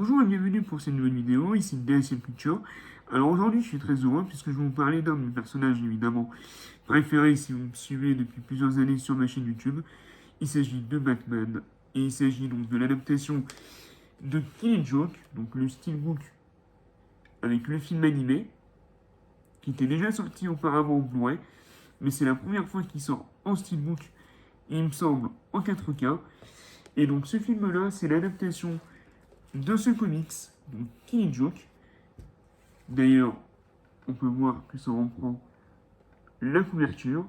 Bonjour et bienvenue pour cette nouvelle vidéo, ici DSM Picture. Alors aujourd'hui je suis très heureux puisque je vais vous parler d'un de mes personnages évidemment préférés si vous me suivez depuis plusieurs années sur ma chaîne YouTube. Il s'agit de Batman et il s'agit donc de l'adaptation de Killing Joke, donc le steelbook avec le film animé qui était déjà sorti auparavant en Blu-ray, mais c'est la première fois qu'il sort en steelbook, il me semble en 4K. Et donc ce film-là c'est l'adaptation de ce comics, donc Killing Joke. D'ailleurs, on peut voir que ça reprend la couverture.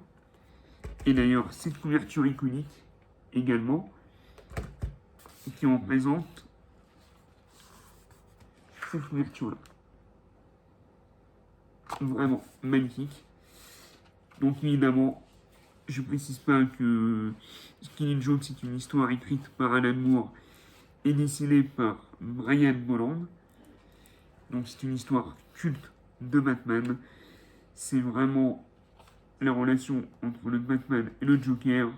Et d'ailleurs, cette couverture iconique également, qui représente cette couverture-là. Vraiment magnifique. Donc évidemment, je précise pas que Killing Joke c'est une histoire écrite par Alan Moore et dessinée par Brian Bolland. Donc c'est une histoire culte de Batman. C'est vraiment la relation entre le Batman et le Joker.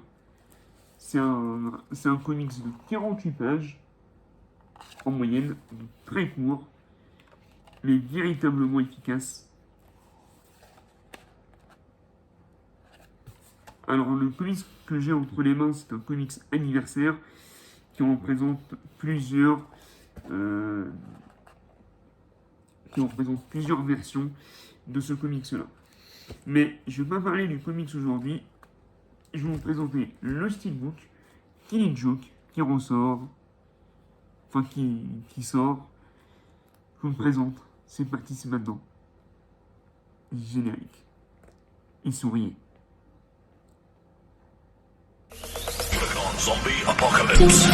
C'est un comics de 48 pages en moyenne, donc très court, mais véritablement efficace. Alors le comics que j'ai entre les mains, c'est un comics anniversaire qui représente plusieurs euh, versions de ce comics-là. Mais je ne vais pas parler du comics aujourd'hui. Je vais vous présenter le steelbook Killing Joke qui ressort, qui sort. Je vous le présente. C'est parti, c'est maintenant. Générique. Et souriez. Zombie Apocalypse.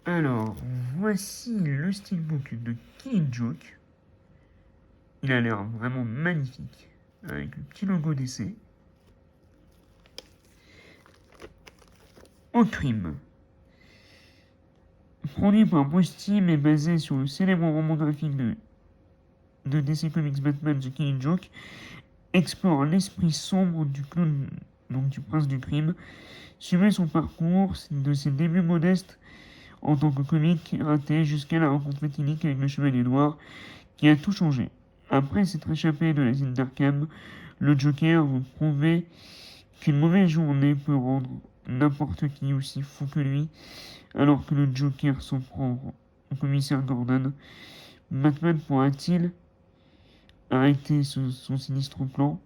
Alors, voici le steelbook de Killing Joke. Il a l'air vraiment magnifique, avec le petit logo d'essai. Au crime. Produit par Bruce Timm et basé sur le célèbre roman graphique de DC Comics Batman The Killing Joke, explore l'esprit sombre du clown, donc du prince du crime. Suivez son parcours de ses débuts modestes en tant que comique raté jusqu'à la rencontre fatidique avec le Chevalier Noir qui a tout changé. Après s'être échappé de l'asile d'Arkham, le Joker veut prouver qu'une mauvaise journée peut rendre n'importe qui aussi fou que lui. Alors que le Joker s'en prend au commissaire Gordon, Batman pourra-t-il arrêter son sinistre plan?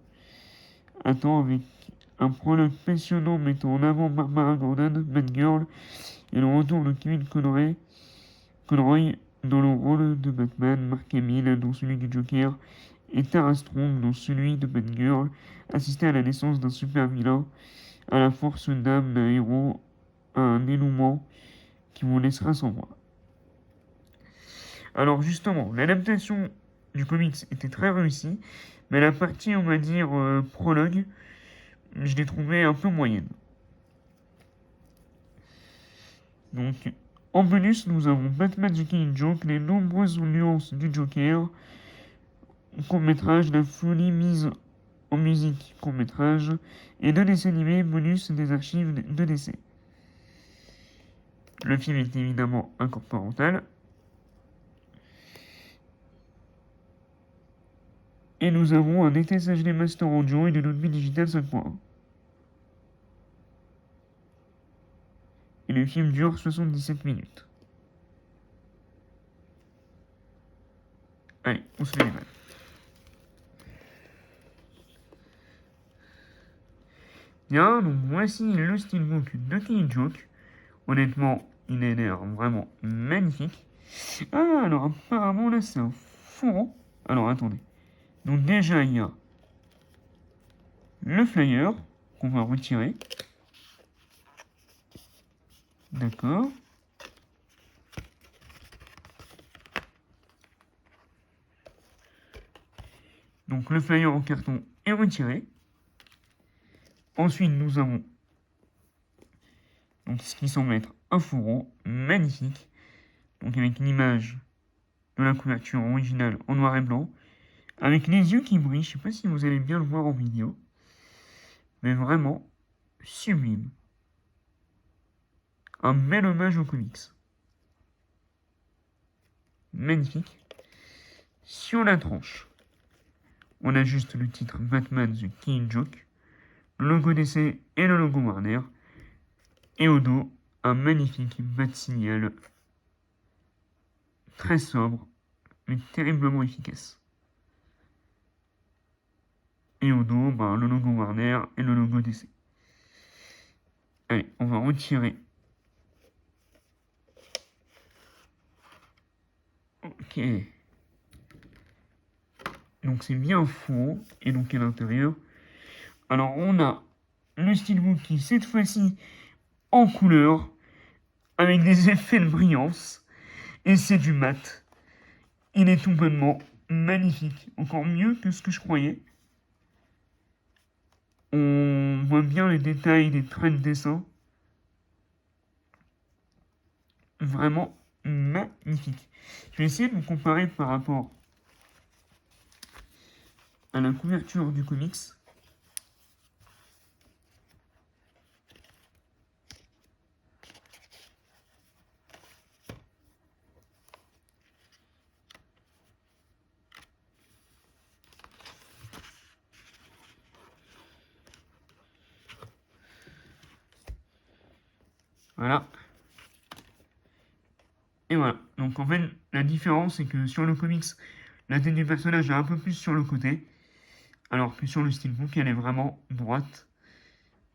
Attends, avec un prologue passionnant mettant en avant Barbara Gordon, Batgirl, et le retour de Kevin Conroy dans le rôle de Batman, Mark Hamill dans celui du Joker, et Tara Strong dans celui de Batgirl, assister à la naissance d'un super vilain, à la force d'âme d'un héros, à un dénouement qui vous laissera sans voix. Alors justement, l'adaptation du comics était très réussie, mais la partie, on va dire, prologue, je l'ai trouvée un peu moyenne. Donc, en bonus, nous avons Batman The Killing Joke, les nombreuses nuances du Joker, court-métrage, la folie mise en musique, court-métrage, et 2 dessins animés bonus des archives de DC. Le film est évidemment incorporental. Et nous avons un DTS Master Audio et de Dolby Digital 5.1. Et le film dure 77 minutes. Allez, on se met les mains. Bien, donc voici le steelbook de Killing Joke. Honnêtement, il a l'air vraiment magnifique. Ah, alors apparemment là c'est un fourreau. Alors attendez. Donc déjà il y a le flyer qu'on va retirer. D'accord. Donc le flyer en carton est retiré. Ensuite nous avons donc ce qui semble être un fourreau magnifique. Donc avec une image de la couverture originale en noir et blanc, avec les yeux qui brillent. Je sais pas si vous allez bien le voir en vidéo, mais vraiment sublime. Un bel hommage aux comics. Magnifique. Sur la tranche, on a juste le titre Batman The Killing Joke, le logo DC et le logo Warner, et au dos, un magnifique bat-signal très sobre, mais terriblement efficace. Et au dos, le logo Warner et le logo DC. Allez, on va retirer. Ok. Donc c'est bien faux. Et donc à l'intérieur. Alors on a le steelbook qui cette fois-ci en couleur. Avec des effets de brillance. Et c'est du mat. Il est tout bonnement magnifique. Encore mieux que ce que je croyais. On voit bien les détails des traits de dessin. Vraiment magnifique. Je vais essayer de vous comparer par rapport à la couverture du comics. Voilà. Et voilà. Donc en fait, la différence, c'est que sur le comics, la tête du personnage est un peu plus sur le côté, alors que sur le steelbook, elle est vraiment droite.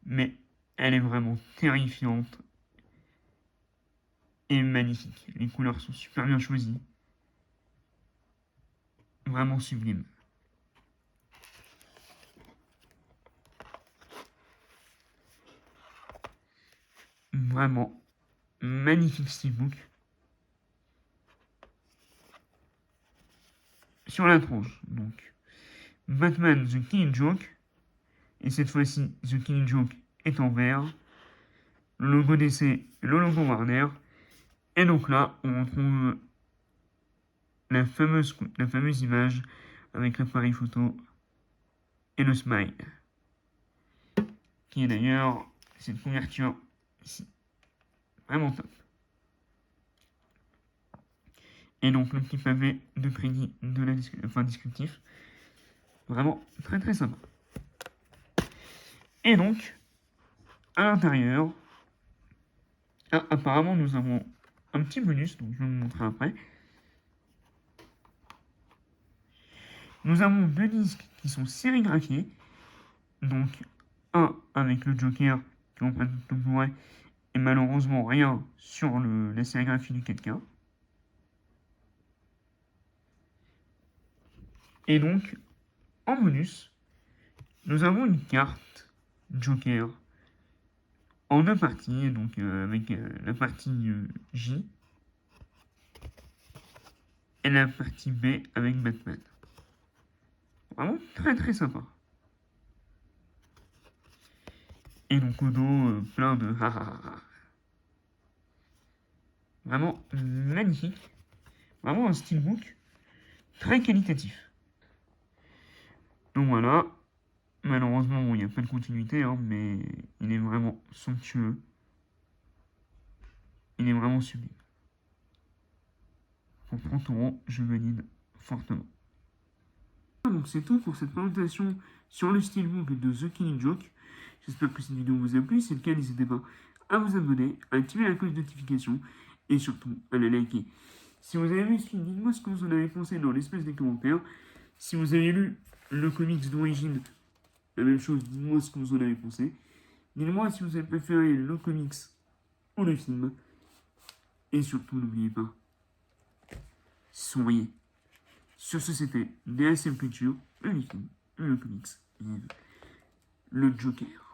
Mais elle est vraiment terrifiante et magnifique. Les couleurs sont super bien choisies. Vraiment sublime. Vraiment magnifique steelbook. Sur la tranche, donc, Batman The Killing Joke. Et cette fois-ci, The Killing Joke est en vert. Le logo DC et le logo Warner. Et donc là, on retrouve la fameuse image avec l'appareil photo et le smile. Qui est d'ailleurs cette couverture ici. Vraiment top. Et donc le petit pavé de crédit de la descriptif. Vraiment très très sympa. Et donc, à l'intérieur, apparemment nous avons un petit bonus, donc je vais vous montrer après. Nous avons deux disques qui sont sérigraphiés. Donc, un avec le Joker qui représente le Blu-ray et malheureusement rien sur la sérigraphie du 4K. Et donc, en bonus, nous avons une carte Joker en deux parties, donc avec la partie J et la partie B avec Batman. Vraiment très très sympa. Et donc au dos, plein de Vraiment magnifique. Vraiment un steelbook très qualitatif. Donc voilà. Malheureusement, il n'y a pas de continuité, hein, mais il est vraiment somptueux. Il est vraiment sublime. Pour 30 euros, je valide fortement. Donc c'est tout pour cette présentation sur le steelbook de The Killing Joke. J'espère que cette vidéo vous a plu. Si c'est le cas, n'hésitez pas à vous abonner, à activer la cloche de notification et surtout à la liker. Si vous avez vu ce film, dites-moi ce que vous en avez pensé dans l'espace des commentaires. Si vous avez lu le comics d'origine, la même chose, dites-moi ce que vous en avez pensé. Dites-moi si vous avez préféré le comics ou le film. Et surtout, n'oubliez pas, souriez. Sur ce, c'était DSM Culture, le film, le comics, et le Joker.